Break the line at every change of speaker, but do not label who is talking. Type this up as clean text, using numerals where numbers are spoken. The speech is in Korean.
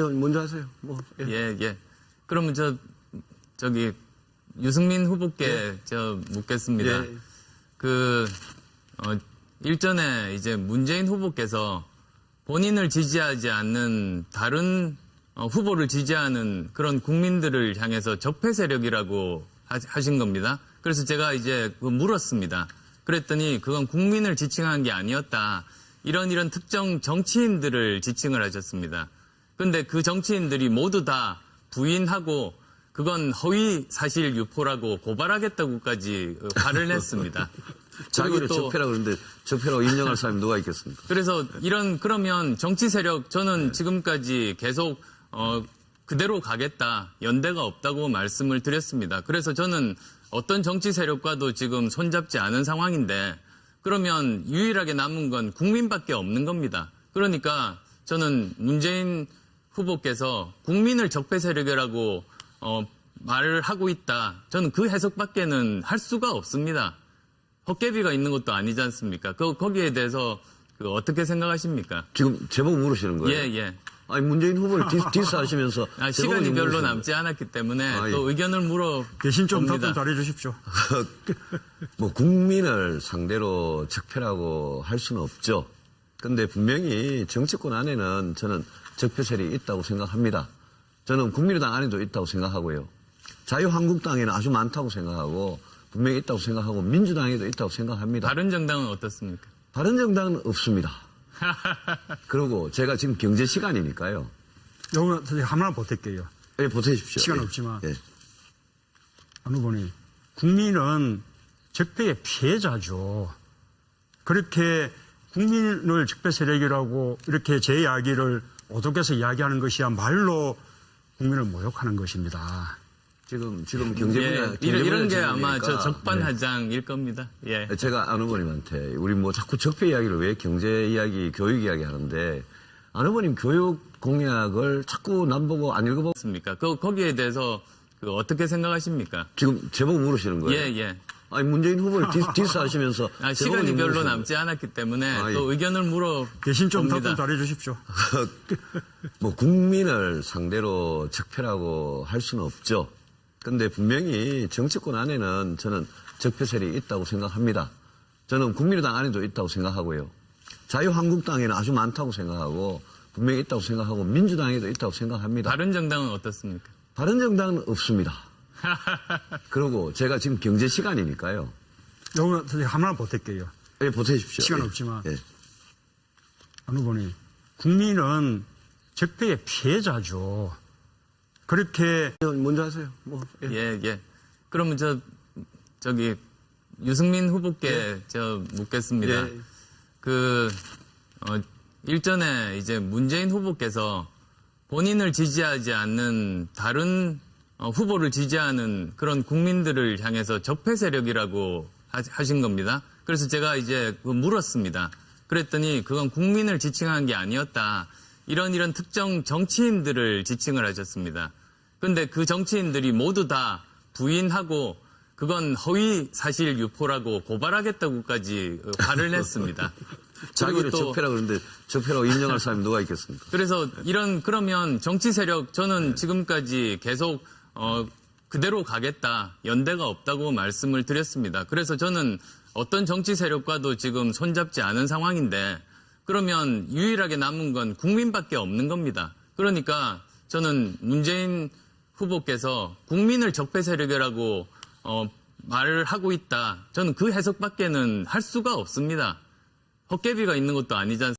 먼저 하세요.
예. 그러면 저기 유승민 후보께 묻겠습니다.
예.
일전에 이제 문재인 후보께서 본인을 지지하지 않는 다른 후보를 지지하는 그런 국민들을 향해서 적폐 세력이라고 하신 겁니다. 그래서 제가 이제 물었습니다. 그랬더니 그건 국민을 지칭한 게 아니었다. 이런 특정 정치인들을 지칭을 하셨습니다. 그런데 그 정치인들이 모두 다 부인하고 그건 허위 사실 유포라고 고발하겠다고까지 발을 했습니다.
자기를 적폐라고 그러는데 적폐라고 인정할 사람이 누가 있겠습니까?
그래서 그러면 정치 세력 저는 지금까지 계속 그대로 가겠다. 연대가 없다고 말씀을 드렸습니다. 그래서 저는 어떤 정치 세력과도 지금 손잡지 않은 상황인데 그러면 유일하게 남은 건 국민밖에 없는 겁니다. 그러니까 저는 문재인 후보께서 국민을 적폐 세력이라고 말을 하고 있다. 저는 그 해석밖에는 할 수가 없습니다. 헛개비가 있는 것도 아니지 않습니까? 거기에 대해서 어떻게 생각하십니까?
지금 제목 물으시는 거예요?
예.
아니 문재인 후보를 디스하시면서
시간이 별로 남지 않았기 때문에 또 의견을
대신 좀
물어봅니다.
답변 잘해 주십시오.
뭐 국민을 상대로 적폐라고 할 수는 없죠. 근데 분명히 정치권 안에는 저는 적폐 세력이 있다고 생각합니다. 저는 국민의당 안에도 있다고 생각하고요. 자유한국당에는 아주 많다고 생각하고 분명히 있다고 생각하고 민주당에도 있다고 생각합니다.
다른 정당은 어떻습니까?
다른 정당은 없습니다. 그리고 제가 지금 경제 시간이니까요.
요거 하나만 보탤게요.
예, 보태십시오.
시간
예.
없지만.
예.
안 후보님, 국민은 적폐의 피해자죠. 그렇게 국민을 적폐 세력이라고 이렇게 제 이야기를 오독해서 이야기하는 것이야말로 국민을 모욕하는 것입니다.
지금 경제 분야
이런 게
질문이니까.
아마 적반하장일 겁니다. 예.
제가 안 후보님한테 우리 뭐 자꾸 적폐 이야기를 왜 경제 이야기, 교육 이야기 하는데 안 후보님 교육 공약을 자꾸 남보고 안 읽어봤습니까?
거기에 대해서 어떻게 생각하십니까?
지금 제목 물으시는 거예요?
예.
아니 문재인 후보를 디스하시면서
시간이 별로 남지 않았기 때문에 또 의견을
대신 좀
물어봅니다.
답변 잘해 주십시오.
뭐 국민을 상대로 적폐라고 할 수는 없죠. 근데 분명히 정치권 안에는 저는 적폐 세력이 있다고 생각합니다. 저는 국민의당 안에도 있다고 생각하고요. 자유한국당에는 아주 많다고 생각하고 분명히 있다고 생각하고 민주당에도 있다고 생각합니다.
다른 정당은 어떻습니까?
다른 정당은 없습니다. 그리고 제가 지금 경제 시간이니까요.
요거 하나만 보탤게요.
예, 보태십시오.
시간
예.
없지만.
예.
안 후보님, 국민은 적폐의 피해자죠. 그렇게
먼저 하세요.
예. 그러면 저기 유승민 후보께 묻겠습니다.
예.
일전에 이제 문재인 후보께서 본인을 지지하지 않는 다른 후보를 지지하는 그런 국민들을 향해서 적폐 세력이라고 하신 겁니다. 그래서 제가 이제 물었습니다. 그랬더니 그건 국민을 지칭한 게 아니었다. 이런 특정 정치인들을 지칭을 하셨습니다. 그런데 그 정치인들이 모두 다 부인하고 그건 허위 사실 유포라고 고발하겠다고까지 발을 했습니다.
자기를 적폐라고 그러는데 적폐라고 인정할 사람이 누가 있겠습니까?
그래서 그러면 정치 세력 저는 지금까지 계속 그대로 가겠다. 연대가 없다고 말씀을 드렸습니다. 그래서 저는 어떤 정치 세력과도 지금 손잡지 않은 상황인데 그러면 유일하게 남은 건 국민밖에 없는 겁니다. 그러니까 저는 문재인 후보께서 국민을 적폐 세력이라고 말을 하고 있다. 저는 그 해석밖에는 할 수가 없습니다. 헛개비가 있는 것도 아니지 않습니까?